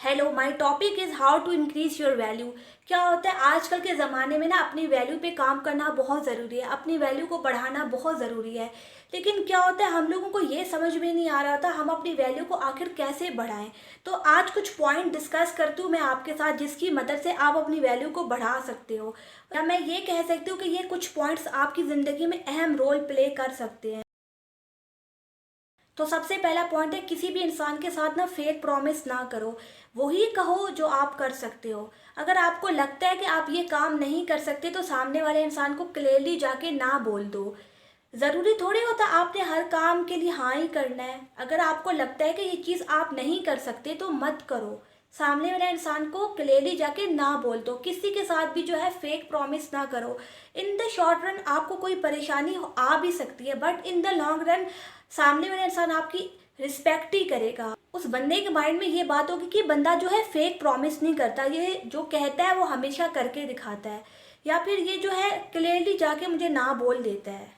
Hello, my topic is how to increase your value. क्या होता है आजकल के ज़माने में ना अपनी वैल्यू पे काम करना बहुत ज़रूरी है, अपनी वैल्यू को बढ़ाना बहुत ज़रूरी है। लेकिन क्या होता है हम लोगों को ये समझ में नहीं आ रहा था हम अपनी वैल्यू को आखिर कैसे बढ़ाएं। तो आज कुछ पॉइंट डिस्कस करती हूँ मैं आपके साथ जिसकी मदद से आप अपनी वैल्यू को बढ़ा सकते हो, या मैं ये कह सकती हूँ कि ये कुछ पॉइंट्स आपकी ज़िंदगी में अहम रोल प्ले कर सकते हैं। तो सबसे पहला पॉइंट है, किसी भी इंसान के साथ ना फेक प्रॉमिस ना करो, वही कहो जो आप कर सकते हो। अगर आपको लगता है कि आप ये काम नहीं कर सकते तो सामने वाले इंसान को क्लियरली जाके ना बोल दो। ज़रूरी थोड़ी होता आपने हर काम के लिए हाँ ही करना है। अगर आपको लगता है कि ये चीज़ आप नहीं कर सकते तो मत करो। सामने वाले इंसान को क्लियरली जाके ना बोल दो। किसी के साथ भी जो है फेक प्रॉमिस ना करो। इन द शॉर्ट रन आपको कोई परेशानी आ भी सकती है, but in the long run सामने वाला इंसान आपकी रिस्पेक्ट ही करेगा। उस बंदे के माइंड में ये बात होगी कि बंदा जो है फेक प्रॉमिस नहीं करता, ये जो कहता है वो हमेशा करके दिखाता है, या फिर ये जो है क्लियरली जाके मुझे ना बोल देता है।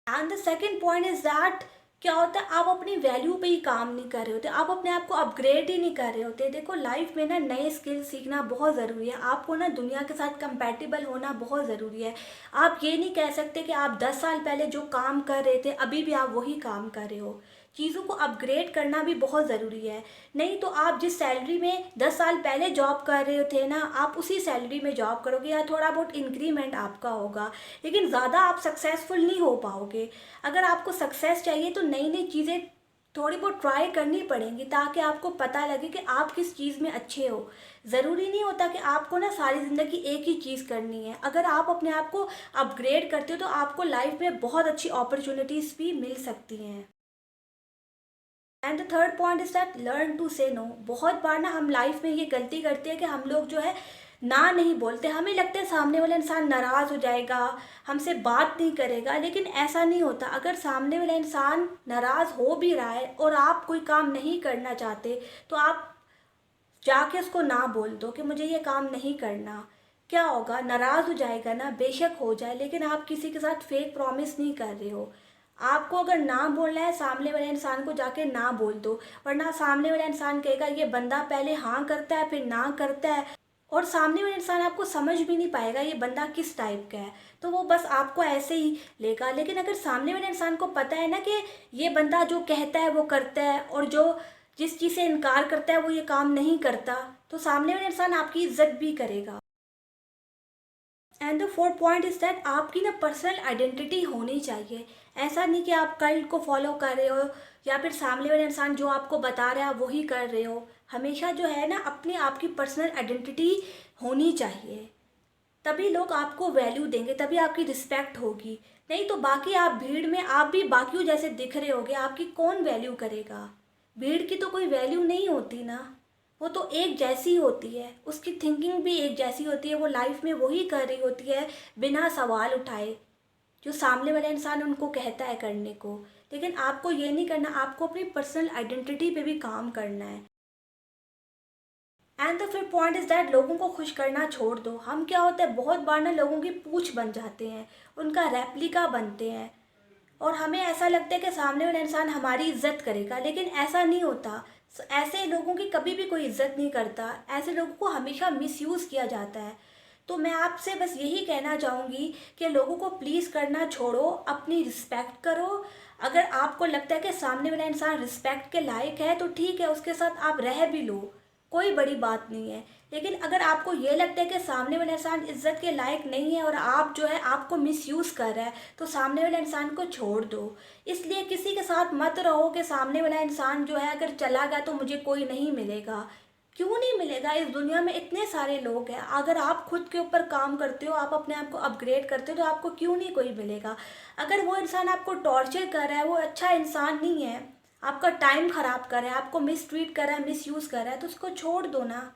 And the second point is that, क्या होता है आप अपनी वैल्यू पे ही काम नहीं कर रहे होते, आप अपने आप को अपग्रेड ही नहीं कर रहे होते। देखो लाइफ में ना नए स्किल सीखना बहुत ज़रूरी है, आपको ना दुनिया के साथ कंपैटिबल होना बहुत ज़रूरी है। आप ये नहीं कह सकते कि आप 10 साल पहले जो काम कर रहे थे अभी भी आप वही काम कर रहे हो। चीज़ों को अपग्रेड करना भी बहुत ज़रूरी है। नहीं तो आप जिस सैलरी में 10 साल पहले जॉब कर रहे थे ना, आप उसी सैलरी में जॉब करोगे या थोड़ा बहुत इंक्रीमेंट आपका होगा, लेकिन ज़्यादा आप सक्सेसफुल नहीं हो पाओगे। अगर आपको सक्सेस चाहिए तो नई नई चीज़ें थोड़ी बहुत ट्राई करनी पड़ेंगी ताकि आपको पता लगे कि आप किस चीज़ में अच्छे हो। ज़रूरी नहीं होता कि आपको ना सारी ज़िंदगी एक ही चीज़ करनी है। अगर आप अपने आप को अपग्रेड करते हो तो आपको लाइफ में बहुत अच्छी अपॉर्चुनिटीज़ भी मिल सकती हैं। And the third point is that learn to say no. बहुत बार ना हम लाइफ में ये गलती करते हैं कि हम लोग जो है ना नहीं बोलते। हमें लगता है सामने वाला इंसान नाराज़ हो जाएगा, हमसे बात नहीं करेगा, लेकिन ऐसा नहीं होता। अगर सामने वाला इंसान नाराज़ हो भी रहा है और आप कोई काम नहीं करना चाहते तो आप जाके उसको ना बोल दो कि मुझे ये काम नहीं करना। क्या होगा, नाराज़ हो जाएगा ना, बेशक हो जाए, लेकिन आप किसी के साथ फेक प्रॉमिस नहीं कर रहे हो। आपको अगर ना बोलना है सामने वाले इंसान को जाके ना बोल दो, वरना सामने वाला इंसान कहेगा ये बंदा पहले हाँ करता है फिर ना करता है, और सामने वाला इंसान आपको समझ भी नहीं पाएगा ये बंदा किस टाइप का है, तो वो बस आपको ऐसे ही लेगा। लेकिन अगर सामने वाले इंसान को पता है ना कि ये बंदा जो कहता है वो करता है और जो जिस चीज़ से इनकार करता है वो ये काम नहीं करता, तो सामने वाला इंसान आपकी इज्जत भी करेगा। And the fourth point is that आपकी ना पर्सनल आइडेंटिटी होनी चाहिए। ऐसा नहीं कि आप कल्ट को फॉलो कर रहे हो या फिर सामने वाले इंसान जो आपको बता रहा है वही कर रहे हो। हमेशा जो है ना अपनी आपकी पर्सनल आइडेंटिटी होनी चाहिए, तभी लोग आपको वैल्यू देंगे, तभी आपकी रिस्पेक्ट होगी। नहीं तो बाकी आप भीड़ में आप भी बाकियों जैसे दिख रहे होगे, आपकी कौन वैल्यू करेगा। भीड़ की तो कोई वैल्यू नहीं होती ना, वो तो एक जैसी होती है, उसकी थिंकिंग भी एक जैसी होती है, वो लाइफ में वही कर रही होती है बिना सवाल उठाए जो सामने वाला इंसान उनको कहता है करने को। लेकिन आपको ये नहीं करना, आपको अपनी पर्सनल आइडेंटिटी पे भी काम करना है। And the fifth point is that लोगों को खुश करना छोड़ दो। हम क्या होता है बहुत बार ना लोगों की पूछ बन जाते हैं, उनका रेप्लिका बनते हैं, और हमें ऐसा लगता है कि सामने वाला इंसान हमारी इज्जत करेगा, लेकिन ऐसा नहीं होता। ऐसे लोगों की कभी भी कोई इज्जत नहीं करता, ऐसे लोगों को हमेशा मिसयूज़ किया जाता है। तो मैं आपसे बस यही कहना चाहूँगी कि लोगों को प्लीज़ करना छोड़ो, अपनी रिस्पेक्ट करो। अगर आपको लगता है कि सामने वाला इंसान रिस्पेक्ट के लायक है तो ठीक है, उसके साथ आप रह भी लो, कोई बड़ी बात नहीं है। लेकिन अगर आपको ये लगता है कि सामने वाला इंसान इज्जत के लायक नहीं है और आप जो है आपको मिसयूज़ कर रहा है, तो सामने वाले इंसान को छोड़ दो। इसलिए किसी के साथ मत रहो कि सामने वाला इंसान जो है अगर चला गया तो मुझे कोई नहीं मिलेगा। क्यों नहीं मिलेगा, इस दुनिया में इतने सारे लोग हैं। अगर आप खुद के ऊपर काम करते हो, आप अपने आप को अपग्रेड करते हो, तो आपको क्यों नहीं कोई मिलेगा। अगर वो इंसान आपको टॉर्चर कर रहा है, वो अच्छा इंसान नहीं है, आपका टाइम ख़राब कर रहा है, आपको मिसट्रीट कर रहा है, मिसयूज़ कर रहा है, तो उसको छोड़ दो ना।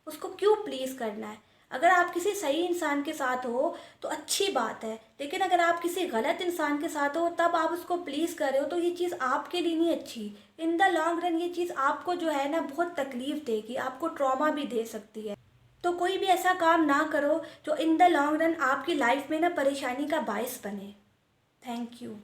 उसको क्यों प्लीज़ करना है। अगर आप किसी सही इंसान के साथ हो तो अच्छी बात है, लेकिन अगर आप किसी गलत इंसान के साथ हो तब आप उसको प्लीज़ कर रहे हो, तो ये चीज़ आपके लिए नहीं अच्छी। इन द लॉन्ग रन ये चीज़ आपको जो है ना बहुत तकलीफ देगी, आपको ट्रॉमा भी दे सकती है। तो कोई भी ऐसा काम ना करो जो इन द लॉन्ग रन आपकी लाइफ में ना परेशानी का बायस बने। Thank you.